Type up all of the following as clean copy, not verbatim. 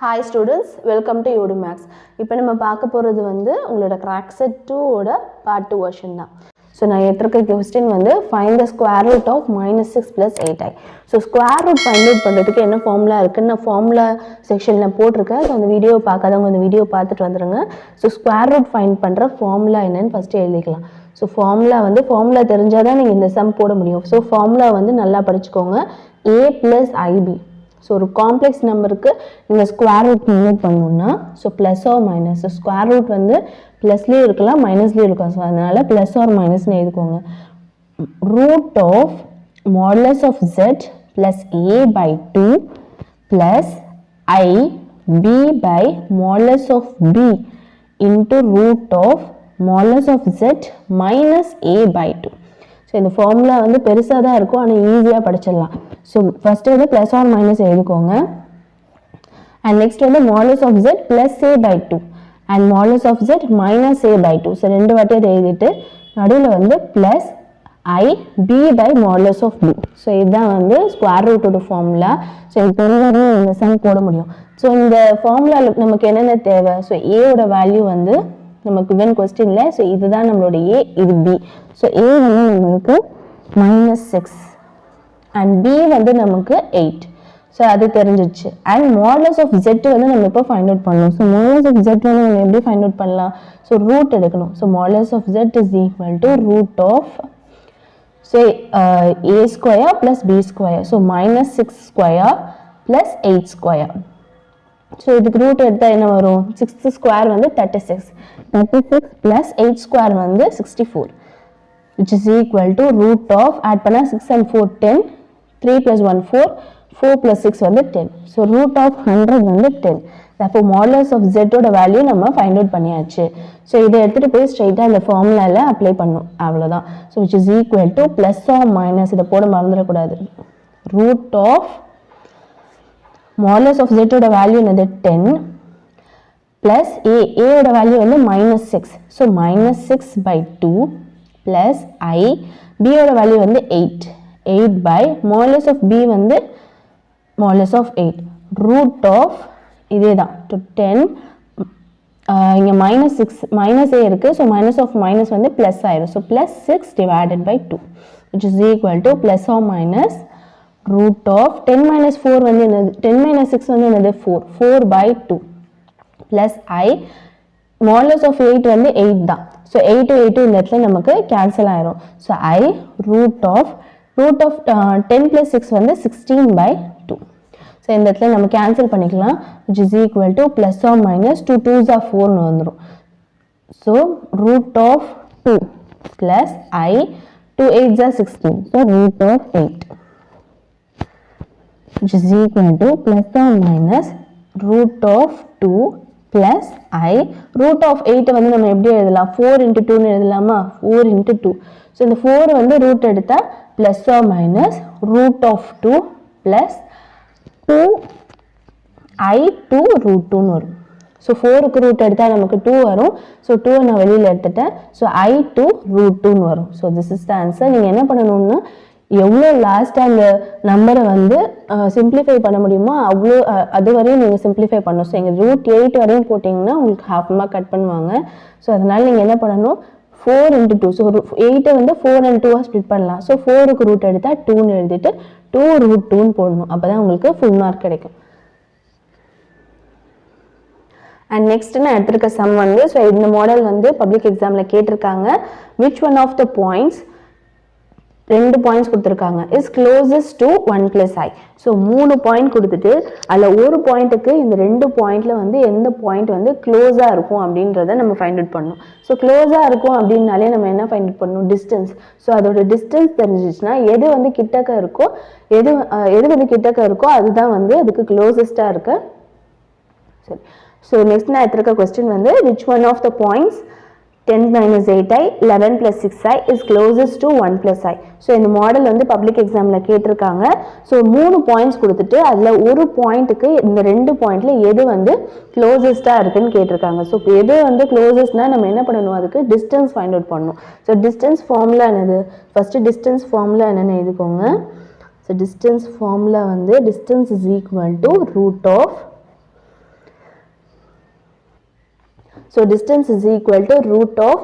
Hi students, welcome to UD Max. இப்போ நம்ம பார்க்க போறது வந்து உங்களோட crack set 2 ஓட part 2 version தான். So நான் எடுத்துக்க question வந்து find the square root of -6 plus 8i. So square root find out பண்றதுக்கு என்ன ஃபார்முலா இருக்குன்னு நான் ஃபார்முலா செக்ஷன்ல போட்டுருக்கேன். So அந்த வீடியோ பார்க்காதவங்க அந்த வீடியோ பார்த்துட்டு வந்துருங்க. So square root find பண்ற ஃபார்முலா என்னன்னு ஃபர்ஸ்ட் எழுதிக்கலாம். So ஃபார்முலா தெரிஞ்சாதான் நீங்க இந்த சம் போட முடியும். So ஃபார்முலா வந்து நல்லா படிச்சுக்கோங்க. a plus ib. ஸோ ஒரு காம்ப்ளெக்ஸ் நம்பருக்கு நீங்கள் ஸ்கொயர் ரூட் கன்வெர்ட் பண்ணணும்னா so plus or minus square root வந்து ப்ளஸ்லேயும் இருக்கலாம் மைனஸ்லேயும் இருக்கலாம் ஸோ அதனால் ப்ளஸ் ஆர் மைனஸ்னு எழுதிக்கோங்க root of modulus of z plus a by 2 plus i b by modulus of b into root of modulus of z minus a by 2. So இந்த formula வந்து பெருசாக தான் இருக்கும் ஆனால் ஈஸியாக படிச்சிடலாம். ஸோ ஃபஸ்ட்டு வந்து ப்ளஸ் ஆர் மைனஸ் எழுதிக்கோங்க அண்ட் நெக்ஸ்ட் வந்து modulus of z plus a by 2 and modulus of z minus a by 2. So ரெண்டு வாட்டி அதை எழுதிட்டு நடுவில் வந்து plus i b by modulus of b. So இதுதான் வந்து ஸ்கொயர் ரூட்டோட ஃபார்முலா. ஸோ இது தெரிஞ்சாலும் இந்த சம் போட முடியும். ஸோ இந்த ஃபார்முலாவில் நமக்கு என்னென்ன தேவை ஸோ ஏவோட வேல்யூ வந்து நமக்கு given கொஸ்டின்ல ஸோ இதுதான் நம்மளோட ஏ இது பி. ஸோ ஏ வந்து நம்மளுக்கு -6 அண்ட் பி வந்து நமக்கு 8. ஸோ அது தெரிஞ்சிச்சு அண்ட் மாடுலஸ் ஆஃப் ஜெட் வந்து நம்ம இப்போ ஃபைண்ட் அவுட் பண்ணணும். ஸோ மாடுலஸ் ஆஃப் ஜெட் வந்து நம்ம எப்படி ஃபைண்ட் அவுட் பண்ணலாம் ஸோ ரூட் எடுக்கணும். So modulus of z is equal to root of so a square plus b square so -6 square plus 8 square. So இதுக்கு ரூட் எடுத்தால் என்ன வரும் 6 ஸ்கொயர் வந்து 36 ப்ளஸ் 8 ஸ்கொயர் வந்து 64 which is equal to root of add பண்ணா 6 and 4 10 3 plus 1 4 4 plus 6 வந்து 10. So root of 100 வந்து 10. therefore modulus of z ஓட வேல்யூ நம்ம ஃபைண்ட் அவுட் பண்ணியாச்சு. ஸோ இதை எடுத்துகிட்டு போய் ஸ்ட்ரைட்டாக இந்த ஃபார்முலாவில் அப்ளை பண்ணணும் அவ்வளோதான். So which is equal to plus or minus இதை போட மறந்துடக்கூடாது root of modulus of z ஓட வேல்யூ என்னது 10 plus a ஓட வேல்யூ வந்து -6 so -6 by 2 plus I b ஓட வேல்யூ வந்து 8 by modulus of b வந்து modulus of 8 root of இதே தான் to 10 இங்க -a இருக்கு ஸோ minus of minus வந்து plus ஆயிரும் so plus 6 divided by 2 which is equal to plus or minus root of 10 minus 4 வந்து என்னது 10 minus 6 வந்து என்னது 4 by 2 plus I modulus of 8 வந்து 8 தான் ஸோ 8 இந்த இடத்துல நமக்கு கேன்சல் ஆயிரும். So I root of 10 plus 6 வந்து 16 by 2. ஸோ இந்த இடத்துல நம்ம கேன்சல் பண்ணிக்கலாம் which is equal to plus or minus 2 2s are 4 வந்துடும். So root of 2 plus I 2 8s are 16 so root of 8 which is equal to plus or minus root of 2 plus I root of 8 வந்து நம்ம எப்படி எழுதலாம் 4 into 2 எழுதலாமா 4 into 2. So இந்த 4 வந்து root எடுத்தா plus or minus root of 2 plus 2 I 2 root 2 வரும். So 4க்கு root எடுத்தா நமக்கு 2 வரும். ஸோ 2 நான் வெளியில் எடுத்துட்டேன். ஸோ I 2 root 2 வரும். So this is the answer. நீங்கள் என்ன பண்ணணும்னா எவ்வளோ லாஸ்ட்டாக அந்த நம்பரை வந்து சிம்பிளிஃபை பண்ண முடியுமோ அவ்வளோ அது வரையும் நீங்கள் சிம்பிளிஃபை பண்ணணும். ஸோ எங்கள் ரூட் 8 வரையும் போட்டிங்கன்னா உங்களுக்கு half mark கட் பண்ணுவாங்க. ஸோ அதனால் நீங்கள் என்ன பண்ணணும் 4 into 2 ஸோ 8 வந்து 4 and 2 ஸ்ப்ளிட் பண்ணலாம். ஸோ 4க்கு ரூட் எடுத்தால் 2ன்னு எழுதிட்டு 2 root 2ன்னு போடணும். அப்போ தான் உங்களுக்கு ஃபுல் மார்க் கிடைக்கும். அண்ட் நெக்ஸ்ட் நான் எடுத்திருக்க சம் வந்து ஸோ இந்த மாடல் வந்து பப்ளிக் எக்ஸாமில் கேட்டிருக்காங்க which one of the points 2 points கொடுத்துருக்காங்க is closest to 1 plus i. So 3 point கொடுத்துட்டு அதில் ஒரு பாயிண்ட்டுக்கு இந்த 2 பாயிண்ட்ல வந்து எந்த பாயிண்ட் வந்து க்ளோஸாக இருக்கும் அப்படின்றத நம்ம ஃபைண்ட் அவுட் பண்ணணும். ஸோ க்ளோஸாக இருக்கும் அப்படின்னாலே நம்ம என்ன ஃபைண்ட் அவுட் பண்ணணும் டிஸ்டன்ஸ். ஸோ அதோட டிஸ்டன்ஸ் தெரிஞ்சிச்சுன்னா எது வந்து கிட்டக்க இருக்கோ எது வந்து கிட்டக்க இருக்கோ அதுதான் வந்து அதுக்கு க்ளோசஸ்டாக இருக்கு. சரி ஸோ நெக்ஸ்ட் நான் எடுத்திருக்க கொஸ்டின் வந்து which one of the points 10 minus 8i 11 plus 6i is closest to 1 plus i. So இந்த மாடல் வந்து பப்ளிக் எக்ஸாமில் கேட்டிருக்காங்க. ஸோ 3 பாயிண்ட்ஸ் கொடுத்துட்டு அதில் ஒரு பாயிண்ட்டுக்கு இந்த 2 பாயிண்ட்ல எது வந்து க்ளோசஸ்டாக இருக்குன்னு கேட்டிருக்காங்க. ஸோ எது வந்து க்ளோசஸ்ட்னா நம்ம என்ன பண்ணணும் அதுக்கு டிஸ்டன்ஸ் ஃபைண்ட் அவுட் பண்ணணும். ஸோ டிஸ்டன்ஸ் ஃபார்முலா என்னது ஃபர்ஸ்ட் டிஸ்டன்ஸ் ஃபார்முலா என்னென்னு எழுதிக்கோங்க. ஸோ டிஸ்டன்ஸ் ஃபார்முலா வந்து distance is equal to root of So distance is equal to root of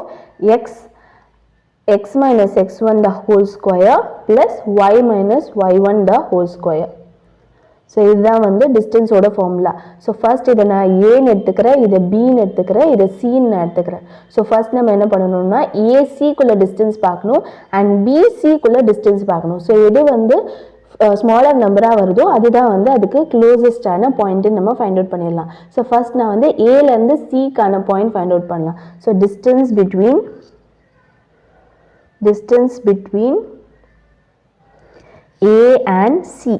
x minus x1 the whole square plus y minus y1 the whole square. So இதுதான் வந்து distance ஓட formula. So first இதை நான் a ன்னு எடுத்துக்கிறேன், இதை b ன்னு எடுத்துக்கிறேன், இதை c ன்னு எடுத்துக்கிறேன். So first நம்ம என்ன பண்ணணும்னா ac குள்ள distance பார்க்கணும் and bc குள்ள distance பார்க்கணும். So எது வந்து ஸ்மாலர் நம்பராக வருதோ அதுதான் வந்து அதுக்கு க்ளோசஸ்டான பாயிண்ட்டு நம்ம ஃபைண்ட் அவுட் பண்ணிடலாம். ஸோ ஃபர்ஸ்ட் நான் வந்து ஏலேருந்து சிக்கான பாயிண்ட் ஃபைண்ட் அவுட் பண்ணலாம். So distance between A and C.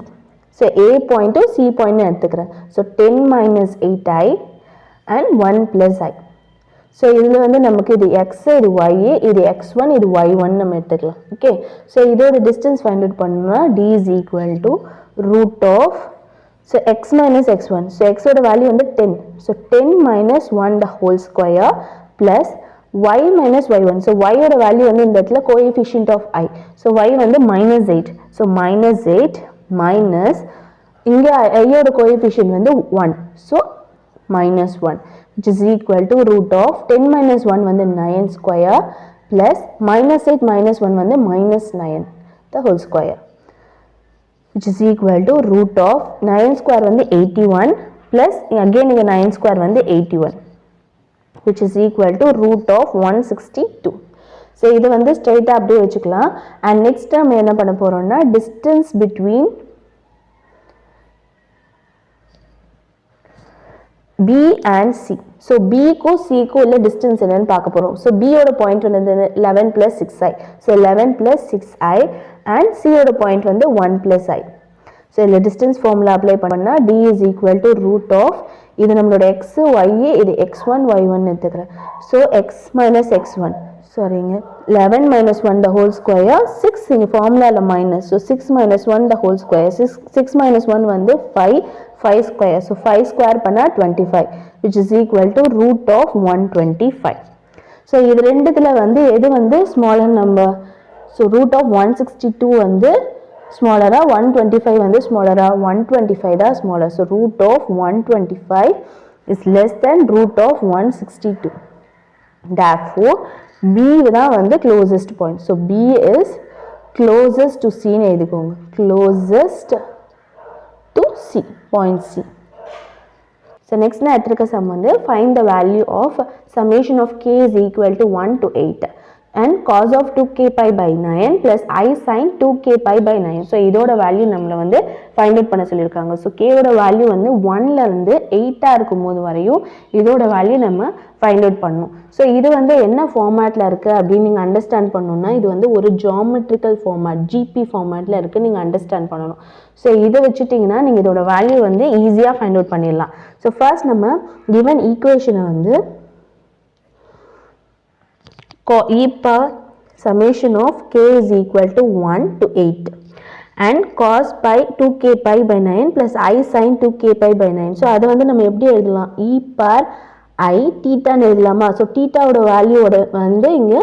So A பாயிண்ட்டும் சி பாயிண்ட்னு எடுத்துக்கிறேன். So 10 minus 8i and 1 plus i. So இதில் வந்து நமக்கு இது எக்ஸ், இது ஒய், இது x1, இது y1 நம்ம எடுத்துக்கலாம். ஓகே, ஸோ இதோட டிஸ்டன்ஸ் ஃபைண்ட் அவுட் பண்ணணும்னா d is equal to root of, so x minus x1, so xோட வேல்யூ வந்து 10, so 10 minus 1 the whole square plus y minus y1. So y-ஓட வேல்யூ வந்து இந்த இடத்துல coefficient of i, so y வந்து -8, so -8 minus இங்கே i-ஓட coefficient வந்து 1, so -1, which is equal to root of 10 minus 1 வந்து 9 square plus -8 minus 1 வந்து -9 the whole square, which is equal to root of 9 square வந்து 81 plus again இங்க 9 square வந்து 81, which is equal to root of 162. So இது வந்து ஸ்ட்ரைட்டா அப்படியே வச்சுக்கலாம். and next நம்ம என்ன பண்ண போறோம்னா distance between B and C. So B को C को उल्ले distance என்னன்னு பார்க்க போறோம். So B ஓட point வந்து 11 plus 6i. So 11 plus 6i and C ஓட point வந்து 1 plus i. So இந்த distance formula apply பண்ணா D is equal to root of, இது நம்மளோட x, y, இது x1, y1 எடுத்துக்கிறேன். So x minus x1, sorryங்க, 11 minus 1 the whole square, 6 இங்க formulaல minus, so 6 minus 1 the whole square, 6 minus 1 வந்து 5 square, so 5 square பண்ணா 25, which is equal to root of 125. so இது ரெண்டுத்துல வந்து எது வந்து smaller number? so root of 162 வந்து smaller, 125 வந்து smaller, 125 தான் smaller, so root of 125 is less than root of 162. therefore B தான் வந்து closest point, so B is closest to C ன்னு எழுதிக்கோங்க, closest to C, point C. So next நான் எடுத்துக்க sum வந்து find the value of summation of k is equal to 1 to 8 and cos of 2k pi by 9 plus I sin 2k pi by 9. so இதோட value நம்மள வந்து find out பண்ண சொல்லியிருக்காங்க. So கேவோட value வந்து 1ல இருந்து 8 இருக்கும்போது வரையும் இதோட வேல்யூ நம்ம ஃபைண்ட் அவுட் பண்ணணும். ஸோ இது வந்து என்ன ஃபார்மேட்டில் இருக்குது அப்படின்னு நீங்கள் அண்டர்ஸ்டாண்ட் பண்ணணும்னா இது வந்து ஒரு ஜியாமெட்ரிக்கல் ஃபார்மேட், ஜிபி ஃபார்மேட்டில் இருக்குது, நீங்கள் அண்டர்ஸ்டாண்ட் பண்ணணும். ஸோ இதை வச்சுட்டிங்கன்னா நீங்கள் இதோட வேல்யூ வந்து ஈஸியாக ஃபைண்ட் அவுட் பண்ணிடலாம். ஸோ ஃபர்ஸ்ட் நம்ம கிவன் ஈக்குவேஷனை வந்து e power summation of k is equal to 1 to 8 and cos pi 2k pi by 9 plus I sin 2k pi by 9. so அதை வந்து நம்ம எப்படி எழுதலாம்? e power I theta ன்னு எழுதலாமா? so theta ஓட வேல்யூ வந்து இங்க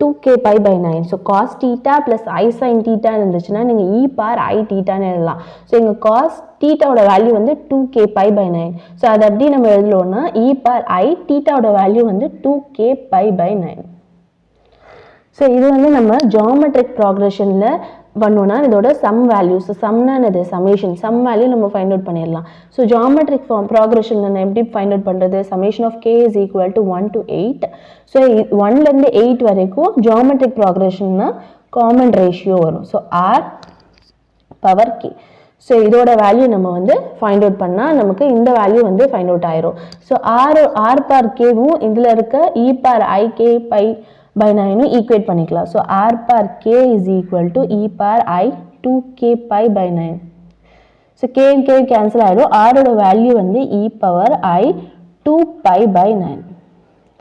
2k pi by 9. so cos theta plus I sin theta இருந்துச்சுன்னா நீங்க e power I theta ன்னு எழுதலாம். so இங்க cos theta ஓட வேல்யூ வந்து 2k pi by 9. so அதை அப்படி நம்ம எழுதலாம்னா e power I theta ஓட வேல்யூ வந்து 2k pi by 9. ஸோ இது வந்து நம்ம ஜியாமெட்ரிக் ப்ராக்ரெஷனில் பண்ணோன்னா இதோட சம் வேல்யூ, ஸோ சம்னா என்னது? சமேஷன், சம் வேல்யூ நம்ம ஃபைண்ட் அவுட் பண்ணிடலாம். ஸோ ஜியாமெட்ரிக் ப்ராக்ரெஷன் நான் எப்படி ஃபைண்ட் அவுட் பண்ணுறது? Summation of K is equal to 1 to 8. So 1லேருந்து 8 வரைக்கும் ஜியாமெட்ரிக் ப்ராக்ரெஷன்னா காமன் ரேஷியோ வரும். So R power K. So இதோட வேல்யூ நம்ம வந்து ஃபைண்ட் அவுட் பண்ணால் நமக்கு இந்த வேல்யூ வந்து ஃபைண்ட் அவுட் ஆயிரும். ஸோ ஆர் பார் கேவும் இதில் இருக்க e power I K pi by 9 equate பண்ணிக்கலாம். so r par k is equal to e par I 2k pi by 9. so k and k cancel ஆயிடும். r ஓட value வந்து e power I 2 pi by 9.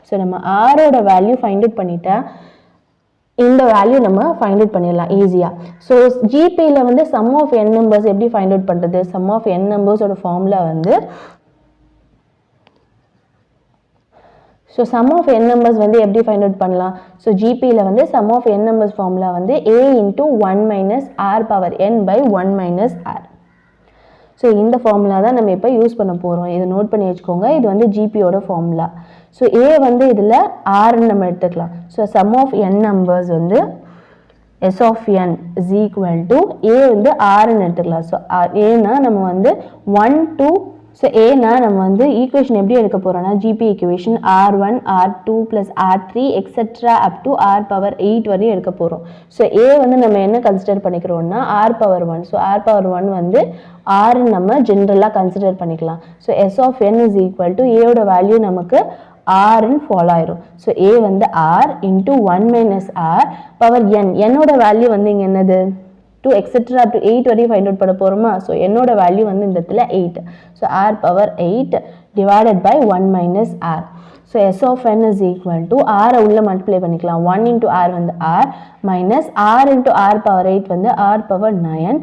so நம்ம r ஓட value find out பண்ணிட்டா இந்த value நம்ம find out பண்ணிடலாம் ஈஸியா. ஸோ ஜிபியில் வந்து சம் ஆஃப் n நம்பர்ஸ் எப்படி ஃபைண்ட் அவுட் பண்ணுறது? சம் ஆஃப் n நம்பர்ஸோட ஃபார்முலா வந்து so sum of n numbers வந்து எப்படி ஃபைண்ட் அவுட் பண்ணலாம்? ஸோ ஜிபியில் வந்து sum of n numbers formula வந்து a into 1 minus r power n by 1 minus r. So இந்த ஃபார்முலா தான் நம்ம இப்போ யூஸ் பண்ண போகிறோம். இதை நோட் பண்ணி வச்சுக்கோங்க. இது வந்து ஜிபியோட ஃபார்முலா. ஸோ ஏ வந்து இதில் ஆர்ன்னு நம்ம எடுத்துக்கலாம். So sum of n numbers வந்து S of n is equal to a வந்து ஆர்ன்னு எடுத்துக்கலாம். ஸோ ஏன்னா நம்ம வந்து 1 2 ஸோ ஏன்னா நம்ம வந்து ஈக்குவேஷன் எப்படி எடுக்க போகிறோம்னா GB equation R1 R2 + R3 etcetera up to R⁻8 வரையும் எடுக்க போகிறோம். ஸோ ஏ வந்து நம்ம என்ன கன்சிடர் பண்ணிக்கிறோம்னா R⁻1. ஸோ R⁻1 வந்து ஆர்ன்னு நம்ம ஜென்ரலாக கன்சிடர் பண்ணிக்கலாம். So S of n is equal to ஏயோட வேல்யூ நமக்கு ஆர்ன்னு ஃபாலோ ஆயிரும். ஸோ ஏ வந்து R into 1 - r power n. என்னோட வேல்யூ வந்து இங்கே என்னது 2 எக்ஸெட்ரா அப் டு 8 வரையும் ஃபைண்ட் அவுட் பண்ண போகிறோமா. ஸோ என்னோட வேல்யூ வந்து இந்த இடத்துல 8. So r⁻8 divided by 1 - r. So S of n is equal to ஆரை உள்ள மல்டிப்ளை பண்ணிக்கலாம். 1 × r வந்து r மைனஸ் r × r⁻8 வந்து r⁻9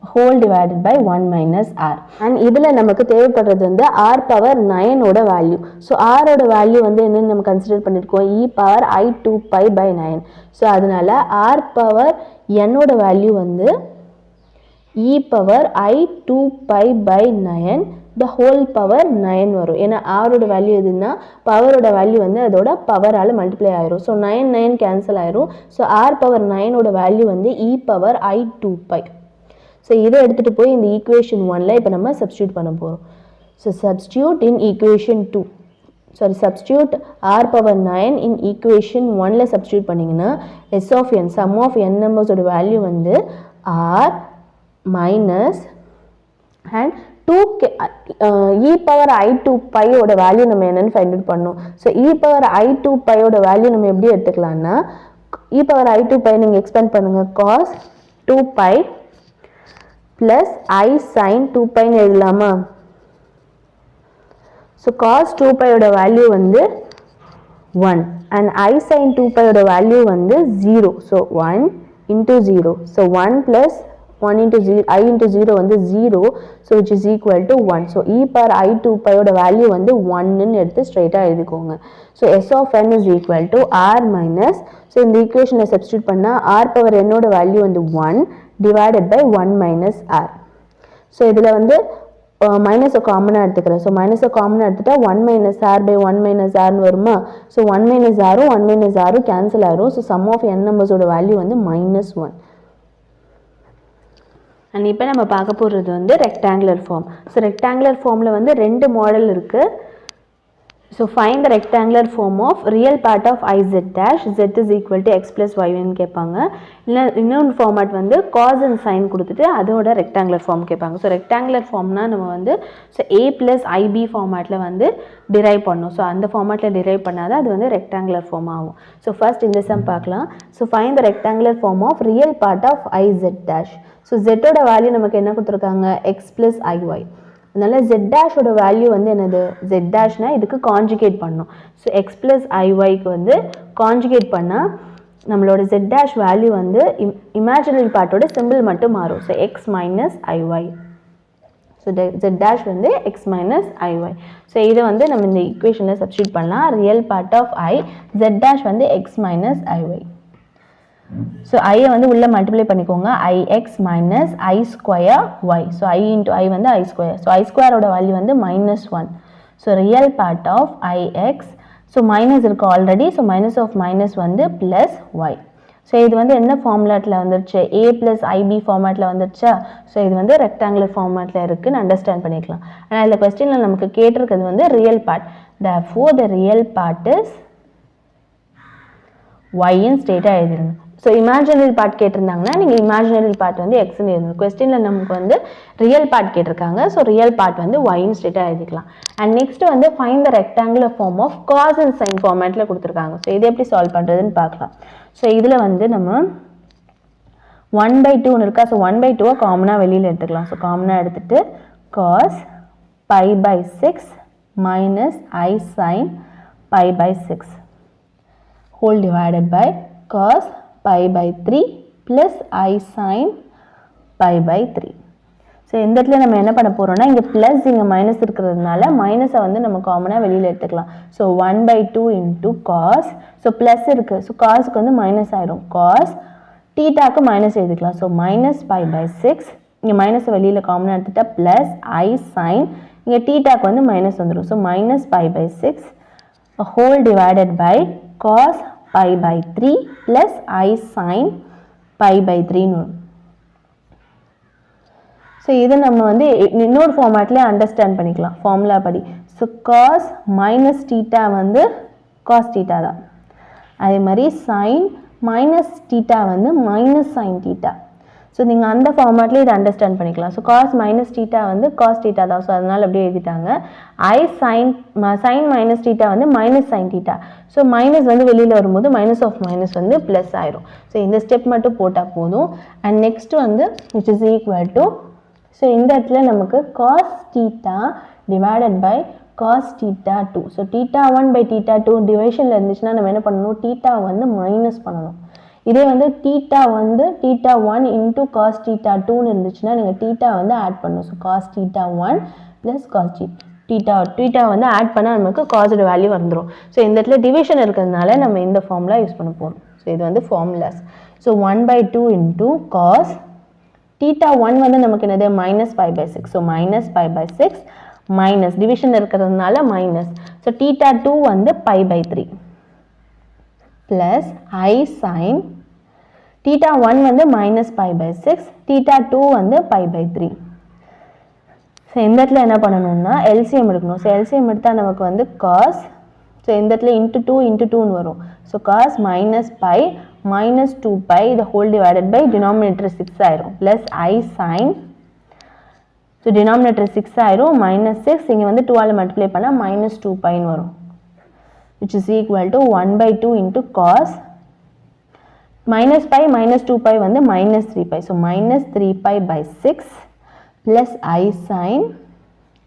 whole divided by 1 - r. and இதில் நமக்கு தேவைப்படுறது வந்து r⁻9 ஓட வேல்யூ. ஸோ ஆரோட வேல்யூ வந்து என்னென்னு நம்ம கன்சிடர் பண்ணியிருக்கோம் e⁻i²π/9. ஸோ அதனால r⁻n ஓட வேல்யூ வந்து e⁻i²π/9 the whole power 9 வரும். ஏன்னா ஆரோட வேல்யூ எதுன்னா பவரோட வேல்யூ வந்து அதோட பவரால் மல்டிப்ளை ஆயிரும். ஸோ 9 9 கேன்சல் ஆயிரும். ஸோ r⁻9 ஓட வேல்யூ வந்து e⁻i²π. ஸோ இதை எடுத்துகிட்டு போய் இந்த ஈக்குவேஷன் 1ல் இப்போ நம்ம சப்ஸ்டியூட் பண்ண போகிறோம். So substitute in equation 2 substitute r⁻9 in equation 1ல் சப்ஸ்டியூட் பண்ணிங்கன்னா S of n sum of n நம்பர்ஸோட வேல்யூ வந்து r மைனஸ் அண்ட் 2 e⁻i²π ஓட வேல்யூ நம்ம என்னென்னு ஃபைண்ட் அவுட் பண்ணணும். ஸோ e⁻i²π ஓட வேல்யூ நம்ம எப்படி எடுத்துக்கலாம்னா e⁻i²π நீங்கள் எக்ஸ்பேண்ட் பண்ணுங்கள் cos 2π plus I sin 2πன்னு எழுதலாமா. ஸோ cos 2π ஓட வேல்யூ வந்து 1 and I sin 2π ஓட வேல்யூ வந்து 0. ஸோ 1 × 0. ஸோ 1 plus 1 × 0 I × 0 வந்து 0. So which is equal to 1. So e⁻i²π ஓட வேல்யூ வந்து 1ன்னு எடுத்து ஸ்ட்ரைட்டாக எழுதிக்கோங்க. So S of n is equal to r minus so இந்த ஈக்குவேஷனில் சப்ஸ்டியூட் பண்ணால் r⁻n ஓட வேல்யூ வந்து 1 divided by 1 - r. ஸோ இதில் வந்து மைனஸை காமனாக எடுத்துக்கிறேன். ஸோ மைனஸை காமனாக எடுத்துட்டா 1 - r by 1 - rன்னு வருமா. ஸோ 1 - r 1 - r கேன்சல் ஆயிரும். ஸோ சம் ஆஃப் n நம்பர்ஸோட வேல்யூ வந்து -1. அண்ட் இப்போ நம்ம பார்க்க போகிறது வந்து ரெக்டாங்குலர் ஃபார்ம். ஸோ ரெக்டாங்குலர் ஃபார்மில் வந்து 2 மாடல் இருக்குது. So find the rectangular form of real part of iz dash z is equal to x plus y ன்னு கேட்பாங்க. இல்லை இன்னொன்று ஃபார்மேட் வந்து cos and sin கொடுத்துட்டு அதோட ரெக்டாங்குலர் ஃபார்ம் கேட்பாங்க. ஸோ ரெக்டாங்குலர் ஃபார்ம்னா நம்ம வந்து ஸோ a plus ib ஃபார்மேட்டில் வந்து டிரைவ் பண்ணணும். ஸோ அந்த ஃபார்மேட்டில் டிரைவ் பண்ணாதான் அது வந்து ரெக்டாங்குலர் ஃபார்ம் ஆகும். ஸோ ஃபர்ஸ்ட் இந்த சம் பார்க்கலாம். So find the rectangular form of real part of iz dash. So zோட வேல்யூ நமக்கு என்ன கொடுத்துருக்காங்க x plus iy. அதனால z டேஷோட வேல்யூ வந்து என்னது z டேஷ்னா இதுக்கு கான்ஜுகேட் பண்ணணும். ஸோ எக்ஸ் ப்ளஸ் ஐஒய்க்கு வந்து கான்ஜுகேட் பண்ணால் நம்மளோட z டேஷ் வேல்யூ வந்து இமேஜினரி பார்ட்டோட சிம்பிள் மட்டும் மாறும். So X minus IY. So z dash வந்து எக்ஸ் மைனஸ் ஐஒய். ஸோ இதை வந்து நம்ம இந்த ஈக்குவேஷனில் சப்ஸ்டியூட் பண்ணலாம். Real part of I z dash வந்து எக்ஸ் மைனஸ் ஐஒய். ஸோ ஐயை வந்து உள்ளே மல்டிப்ளை பண்ணிக்கோங்க. ix minus I square Y. So I into I வந்து ஐ ஸ்கொயர். ஸோ ஐ ஸ்கொயரோட வேல்யூ வந்து -1. So real part of ix. So minus இருக்குது already. So minus of minus வந்து plus y. So இது வந்து என்ன ஃபார்முலாட்டில் வந்துருச்சு a ப்ளஸ் ஐபி ஃபார்மேட்டில் வந்துருச்சா. ஸோ இது வந்து ரெக்டாங்குலர் ஃபார்மேட்டில் இருக்குதுன்னு அண்டர்ஸ்டாண்ட் பண்ணிக்கலாம். ஆனால் இந்த கொஸ்டினில் நமக்கு கேட்டிருக்கிறது வந்து real part. therefore the real part is ஒய்ன்னு ஸ்ட்ரெயிட்டாக எழுதிருங்க. ஸோ இமேஜினரி பார்ட் கேட்டிருந்தாங்கன்னா நீங்கள் இமேஜினரி பார்ட் வந்து எக்ஸ்ன்னு எழுதணும். கொஸ்டினில் நமக்கு வந்து ரியல் பார்ட் கேட்டிருக்காங்க. ஸோ ரியல் பார்ட் வந்து ஒய்ன்னு ஸ்ட்ரெயிட்டாக எழுதிக்கலாம். அண்ட் நெக்ஸ்ட் வந்து find the rectangular form of cos and sine ஃபார்மேட்டில் கொடுத்துருக்காங்க. ஸோ இதை எப்படி சால்வ் பண்ணுறதுன்னு பார்க்கலாம். ஸோ இதில் வந்து நம்ம 1/2 இருக்கா. ஸோ 1/2 காமனாக வெளியில் எடுத்துக்கலாம். ஸோ காமனாக எடுத்துகிட்டு cos π/6 minus I sign π/6 whole divided by cos π/3 plus I sin π/3. So இந்த இடத்துல நம்ம என்ன பண்ண போகிறோம்னா இங்கே ப்ளஸ் இங்கே மைனஸ் இருக்கிறதுனால மைனஸை வந்து நம்ம காமனாக வெளியில் எடுத்துக்கலாம். So 1/2 into cos. So plus இருக்குது. ஸோ காஸுக்கு வந்து மைனஸ் ஆயிரும். காஸ் தீட்டாக்கு மைனஸ் எழுதிக்கலாம். ஸோ மைனஸ் π/6 இங்கே மைனஸ் வெளியில் காமனாக எடுத்துட்டா ப்ளஸ் ஐ சைன் இங்கே தீட்டாக்கு வந்து மைனஸ் வந்துடும். So minus pi by 6 whole divided by cos pi by 3 plus I sine pi by 3ன்னு வரும். ஸோ இதை நம்ம வந்து இன்னொரு ஃபார்மேட்லேயே அண்டர்ஸ்டாண்ட் பண்ணிக்கலாம் ஃபார்முலா படி. ஸோ காஸ் மைனஸ் தீட்டா வந்து காஸ் தீட்டா தான். அதே மாதிரி சைன் மைனஸ் தீட்டா வந்து மைனஸ் சைன் தீட்டா. ஸோ நீங்கள் அந்த ஃபார்மேட்லேயே இதை அண்டர்ஸ்டாண்ட் பண்ணிக்கலாம். ஸோ காஸ் மைனஸ் தீட்டா வந்து காஸ் தீட்டா தான். ஸோ அதனால் அப்படியே எழுதிட்டாங்க. ஐ சைன் மைனஸ் தீட்டா வந்து minus sine theta. So minus வந்து வெளியில் வரும்போது மைனஸ் ஆஃப் மைனஸ் வந்து ப்ளஸ் ஆயிரும். ஸோ இந்த ஸ்டெப் மட்டும் போட்டால் போதும். அண்ட் நெக்ஸ்ட் வந்து which is equal to, so இந்த இடத்துல நமக்கு cos theta divided by cos theta 2. So theta 1 by theta 2 டிவைஷனில் இருந்துச்சுன்னா நம்ம என்ன பண்ணணும், தீட்டா வந்து மைனஸ் பண்ணணும். இதே வந்து தீட்டா வந்து தீட்டா 1 இன்டூ காஸ் தீட்டா 2ன்னு இருந்துச்சுன்னா நீங்கள் தீட்டா வந்து ஆட் பண்ணணும். So cos theta 1 plus cos theta வந்து ஆட் பண்ணால் நமக்கு காஸோட வேல்யூ வந்துடும். ஸோ இந்த இடத்துல டிவிஷன் இருக்கிறதுனால நம்ம இந்த ஃபார்முலா யூஸ் பண்ண போகிறோம். ஸோ இது வந்து formulas. So 1/2 into cos theta 1 வந்து நமக்கு என்னது minus pi by 6. So minus pi by 6 minus division இருக்கிறதுனால மைனஸ். ஸோ தீட்டா 2 வந்து pi by 3 plus I sine theta 1 வந்து மைனஸ் பை பை 6 தீட்டா 2 வந்து பை பை 3. ஸோ இந்த இடத்துல என்ன பண்ணணும்னா எல்சிஎம் எடுக்கணும். ஸோ எல்சிஎம் எடுத்தால் நமக்கு வந்து காஸ், ஸோ இந்த இடத்துல இன்ட்டு 2 வரும். So cos minus pi minus 2 pi the whole divided by denominator 6 ஆயிரும் plus I sin, so denominator 6 ஆயிரும் minus 6 இங்க வந்து 2 ஆல multiply பண்ணா minus 2 pi ன்னு வரும், which is equal to 1/2 into cos minus pi minus 2 pi வந்து minus 3 pi, so minus 3 pi by 6 plus I sin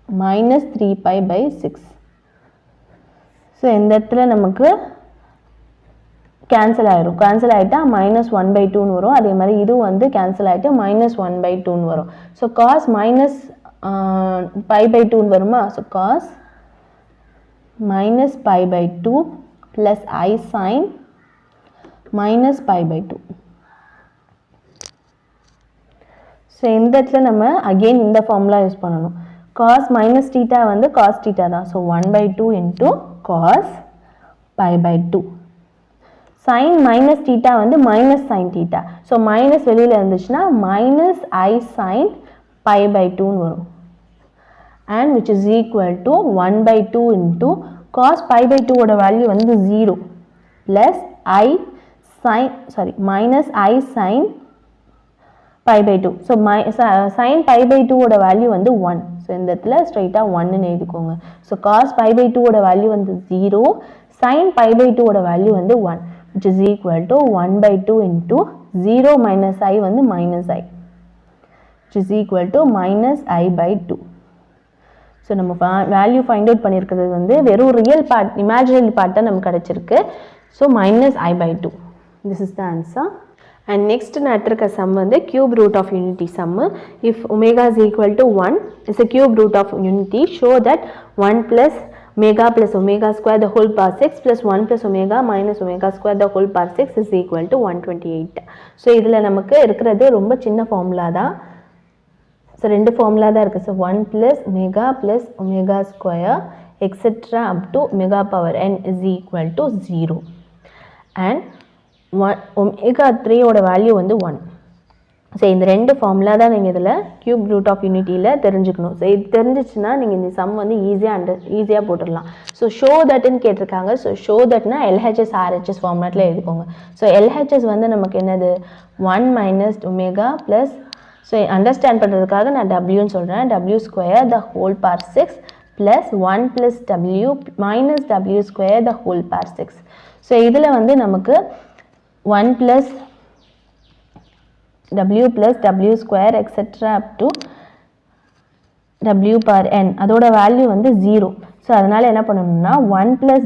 minus 3 pi by 6. so இந்த இடத்துல நமக்கு cancel ஆயிரும், cancel ஆயிட்டா minus 1/2 ன்னு வரும். அதே மாதிரி இது வந்து cancel ஆயிட்டு minus 1/2 ன்னு வரும். so cos minus pi by 2 ன்னு வருமா, so cos minus pi by 2 plus I sin minus pi by 2. so இந்த இடத்துல நம்ம again இந்த formula யூஸ் பண்ணணும். cos minus theta வந்து cos theta தான், so 1/2 into cos pi by 2. sin minus theta வந்து minus sin theta, so minus வெளியில இருந்துச்சுன்னா minus I sin pi by 2 ன்னு வரும், and which is equal to 1/2 into cos pi by 2 ஓட value வந்து 0 plus I sin, sorry, minus I sin pi by 2, so sin pi by 2 ஓட value வந்து 1, so இந்த இடத்துல ஸ்ட்ரைட்டா 1 ன்னு எழுதிக்கோங்க. so cos pi by 2 ஓட வேல்யூ வந்து 0, sin pi by 2 ஓட வேல்யூ வந்து 1, which is equal to 1/2 into 0 minus I வந்து minus I, which is equal to minus I by 2. so நம்ம value find out பண்ணிருக்கிறது வந்து வெறும் real part, imaginary part தான் நமக்கு கிடைச்சிருக்கு, so minus I by 2. this is the answer. and next நான் எடுத்துக்க sum வந்து cube root of unity sum. if omega is equal to 1 is a cube root of unity, show that 1 plus omega plus omega square the whole power 6 plus 1 plus omega minus omega square the whole power 6 is equal to 128. so இதில் நமக்கு இருக்கிறது ரொம்ப சின்ன formula தான், so ரெண்டு formula தான் இருக்குது. so 1 plus omega plus omega square etc up to omega power n is equal to 0 and omega 3 ஓட வேல்யூ வந்து 1. ஸோ இந்த ரெண்டு ஃபார்முலா தான் நீங்கள் இதில் கியூப் ரூட் ஆஃப் யூனிட்டியில் தெரிஞ்சுக்கணும். ஸோ இது தெரிஞ்சிச்சுன்னா நீங்கள் இந்த சம் வந்து ஈஸியாக போட்டுடலாம். ஸோ ஷோ தட்னு கேட்டிருக்காங்க. ஸோ ஷோ தட்னா எல்ஹெச்எஸ் ஆர்ஹெச்எஸ் ஃபார்முலாட்டில் எழுதிக்கோங்க. ஸோ எல்ஹெச்எஸ் வந்து நமக்கு என்னது 1 minus omega plus, so understand பண்ணுறதுக்காக நான் டபிள்யூன்னு சொல்கிறேன், W square the whole bar 6 plus 1 plus W minus W square the whole bar 6. So இதில் வந்து நமக்கு 1 plus w plus w square etc up to w per n அதோட value வந்து 0. So அதனால் என்ன பண்ணணும்னா 1 plus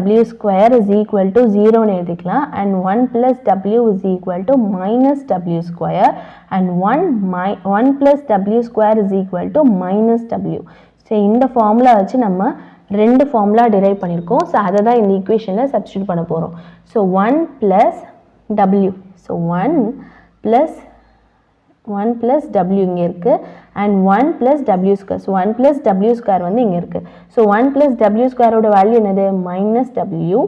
w square is equal to 0ன்னு எழுதிக்கலாம், and 1 plus w is equal to minus w square and 1 plus w square is equal to minus w. So இந்த formula வச்சு நம்ம ரெண்டு ஃபார்முலா டிரைவ் பண்ணியிருக்கோம். ஸோ அதை தான் இந்த ஈக்குவேஷனில் சப்ஸ்டியூட் பண்ண போகிறோம். So 1 plus w, so 1 plus 1 plus w இங்கே இருக்கு and 1 plus w square. So 1 plus w square வந்து இங்கே இருக்கு. So 1 plus w square ஓட வேல்யூ என்னது minus w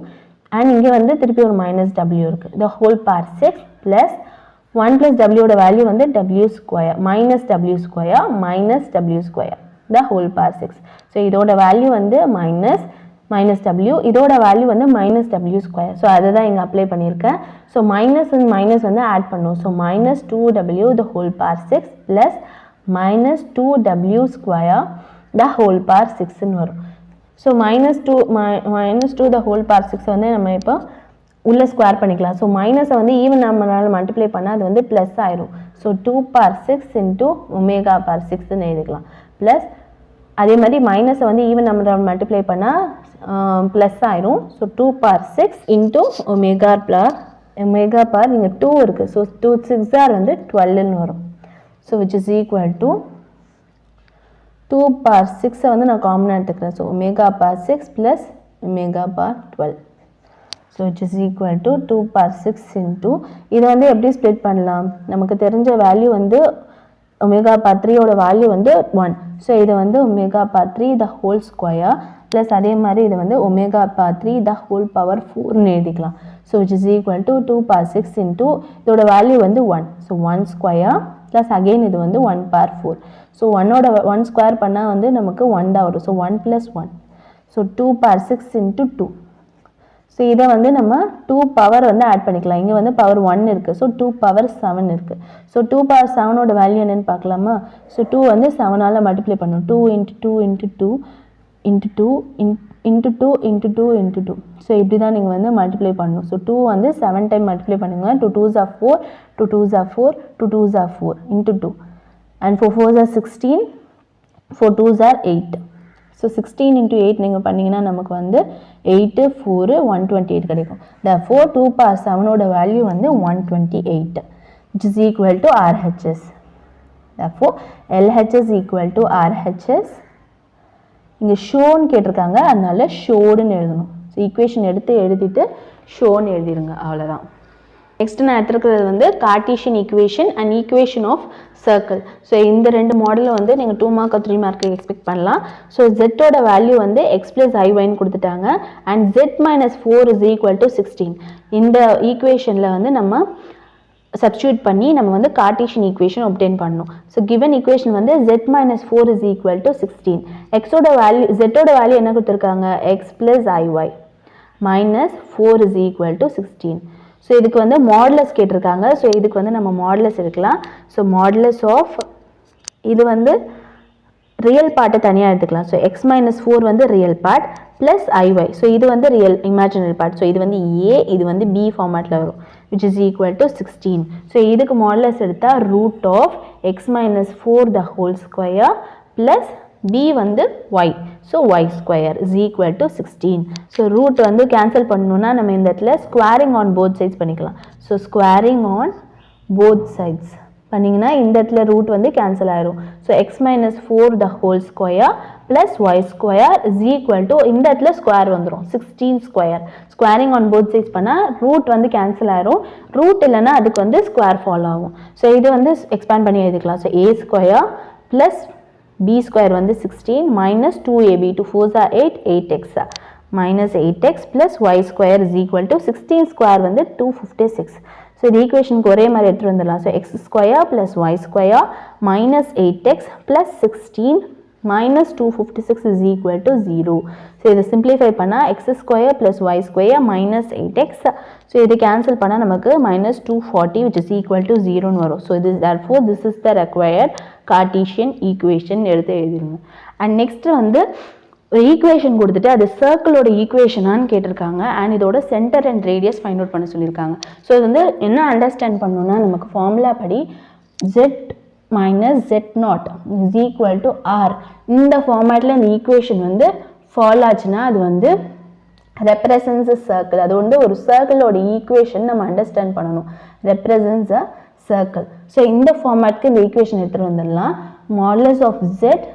and இங்கே வந்து திருப்பி ஒரு minus w இருக்கு. The whole power 6 plus 1 plus w ஓட வேல்யூ வந்து w square minus w square minus w square the whole power 6. So இதோட வேல்யூ வந்து minus w, இதோட வேல்யூ வந்து minus w square. So அதுதான் இங்க அப்ளை பண்ணியிருக்கேன். So minus and minus வந்து ஆட் பண்ணும். So minus 2w the whole power 6 plus minus 2w square the whole power 6 ன்னு வரும். So minus 2 the whole power 6 வந்து நம்ம இப்போ உள்ள ஸ்கொயர் பண்ணிக்கலாம். ஸோ மைனஸை வந்து ஈவன் நம்மளால் மல்டிப்ளை பண்ணால் அது வந்து ப்ளஸ் ஆயிரும். So 2 power 6 into omega power 6ன்னு எழுதிக்கலாம். ப்ளஸ் அதே மாதிரி மைனஸை வந்து ஈவன் நம்மளால் மல்டிப்ளை பண்ணால் ப்ளஸ் ஆயிரும். So 2 power 6 into omega power இங்கே 2 இருக்குது. ஸோ 2 6 வந்து 12ன்னு வரும். So which is equal to 2 power 6 வந்து நான் காமனாக எடுத்துக்கிறேன். So omega power 6 plus omega power 12. So which is equal to 2 power 6 into இது வந்து எப்படி ஸ்ப்ளிட் பண்ணலாம்? நமக்கு தெரிஞ்ச வேல்யூ வந்து ஒமேகா power 3 ஓட வேல்யூ வந்து 1. ஸோ இது வந்து omega power 3 the whole square plus அதே மாதிரி இது வந்து omega power 3 the whole power 4ன்னு எழுதிக்கலாம். So which is equal to 2 power 6 into இதோட வேல்யூ வந்து 1. ஸோ 1 ஸ்கொயர் ப்ளஸ் அகெயின் இது வந்து 1 power 4. ஸோ 1 ஸ்கொயர் பண்ணால் வந்து நமக்கு 1 தான் வரும். So 1 plus 1. So 2 power 6 into 2. So இதை வந்து நம்ம 2 பவர் வந்து ஆட் பண்ணிக்கலாம். இங்கே வந்து பவர் 1 இருக்குது. ஸோ 2 power 7 இருக்குது. ஸோ 2 power 7ஓட வேல்யூ என்னென்னு பார்க்கலாமா? ஸோ 2 வந்து 7ஆல் மல்டிப்ளை பண்ணணும். 2 into 2 into 2 into 2 into 2 into 2 into 2. So இப்படி தான் நீங்கள் வந்து மல்டிப்ளை பண்ணணும். ஸோ 2 வந்து 7 டைம் மல்டிப்ளை பண்ணுங்க. 2 2s are 4, 2 2s are 4, 2 2s are 4 into 2 and 4 4s are 16, 4 2s are 8. So 16 into 8 நீங்கள் பண்ணிங்கன்னா நமக்கு வந்து 8 4 128 கிடைக்கும். therefore 2 power 7ஓட வேல்யூ வந்து 128 which is equal to RHS. therefore LHS equal to RHS. இங்கே ஷோன்னு கேட்டிருக்காங்க, அதனால ஷோடுன்னு எழுதணும். ஸோ ஈக்குவேஷன் எழுதிட்டு ஷோன்னு எழுதிருங்க, அவ்வளோதான். நெக்ஸ்ட் நான் எடுத்துருக்கிறது வந்து Cartesian equation and equation of circle. So இந்த ரெண்டு மாடலில் வந்து நீங்கள் 2 மார்க் 3 மார்க்கு எக்ஸ்பெக்ட் பண்ணலாம். ஸோ ஜெட்டோட வேல்யூ வந்து எக்ஸ் ப்ளஸ் ஐஒய்ன்னு கொடுத்துட்டாங்க and z minus 4 is equal to 16. இந்த ஈக்குவேஷனில் வந்து நம்ம சப்ஸ்டியூட் பண்ணி நம்ம வந்து கார்ட்டீசியன் ஈக்குவேஷன் obtain பண்ணணும். ஸோ கிவன் ஈக்குவேஷன் வந்து z minus 4 is equal to 16. எக்ஸோட வேல்யூ ஜெட்டோட வேல்யூ என்ன கொடுத்துருக்காங்க? X plus ஐஒய் minus 4 is equal to 16. So இதுக்கு வந்து மாடுலஸ் கேட்டிருக்காங்க. ஸோ இதுக்கு வந்து நம்ம மாடுலஸ் எடுக்கலாம். ஸோ மாடுலஸ் ஆஃப் இது வந்து ரியல் பார்ட்டை தனியாக எடுத்துக்கலாம். ஸோ எக்ஸ் மைனஸ் 4 வந்து ரியல் பார்ட் ப்ளஸ் ஐஒய். ஸோ இது வந்து ரியல் இமேஜினரி பார்ட். ஸோ இது வந்து ஏ, இது வந்து பி ஃபார்மேட்டில் வரும் which is equal to 16. So இதுக்கு மாடுலஸ் எடுத்தால் root of x minus 4 the whole square plus b வந்து y. So y square is equal to 16. So root வந்து கேன்சல் பண்ணணும்னா நம்ம இந்த இடத்துல ஸ்கொயரிங் ஆன் போத் சைட்ஸ் பண்ணிக்கலாம். So squaring on both sides பண்ணிங்கன்னா இந்த இடத்துல ரூட் வந்து கேன்சல் ஆயிரும். So X minus 4 the whole square plus y square is equal to இந்த இடத்துல ஸ்கொயர் வந்துடும் 16 square. Squaring on both sides பண்ணால் ரூட் வந்து கேன்சல் ஆயிரும். ரூட் இல்லைன்னா அதுக்கு வந்து ஸ்கொயர் ஃபாலோ ஆகும். ஸோ இது வந்து எக்ஸ்பேண்ட் பண்ணி எழுதிக்கலாம். So a square plus b square வந்து 16 minus 2ab 2 4s are 8 8x minus 8x plus y square is equal to 16 square வந்து 256. ஸோ இது ஈக்குவேஷனுக்கு ஒரே மாதிரி எடுத்துகிட்டு வந்துடலாம். So x square plus y square minus 8x plus 16 minus 256 is equal to 0. So இதை simplify பண்ணால் x square plus y square minus 8x. So இது cancel பண்ணால் நமக்கு minus 240 which is equal to 0ன்னு வரும். ஸோ இது therefore this is the required Cartesian equation எடுத்து எழுதிருங்க. அண்ட் நெக்ஸ்ட் வந்து ஈக்குவேஷன் கொடுத்துட்டு அது சர்க்கிளோட ஈக்குவேஷனான்னு கேட்டிருக்காங்க அண்ட் இதோட centre and radius find out பண்ண சொல்லியிருக்காங்க. ஸோ இது வந்து என்ன அண்டர்ஸ்டாண்ட் பண்ணணும்னா நமக்கு ஃபார்முலா படி z minus z naught is equal to r. இந்த ஃபார்மேட்டில் இந்த ஈக்குவேஷன் வந்து ஃபாலோ ஆச்சுன்னா அது வந்து ரெப்ரசன்ஸ் சர்க்கிள். அது வந்து ஒரு சர்க்கிளோட ஈக்குவேஷன் நம்ம அண்டர்ஸ்டாண்ட் பண்ணணும். Represents a circle. ஸோ இந்த ஃபார்மேட்க்கு இந்த ஈக்குவேஷன் எடுத்துகிட்டு வந்துடலாம். Modulus of z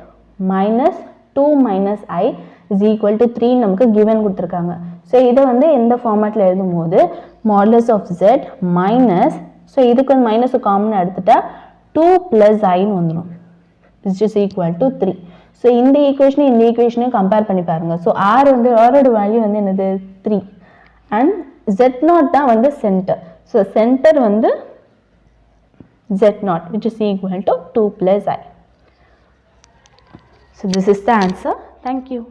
minus 2 minus i is equal to 3 நமக்கு கிவன் கொடுத்துருக்காங்க. ஸோ இதை வந்து எந்த ஃபார்மேட்டில் எழுதும் போது modulus of z minus, so இதுக்கு வந்து மைனஸ் காமன் எடுத்துட்டா 2 plus iன்னு வந்துடும், which is equal to 3. So இந்த ஈக்குவேஷனையும் கம்பேர் பண்ணி பாருங்க. ஸோ ஆர் வந்து ஆரோட வேல்யூ வந்து என்னது 3 அண்ட் Z0 தான் வந்து சென்டர். ஸோ சென்டர் வந்து Z0, which is equal to 2 plus I. So this is the answer. Thank you.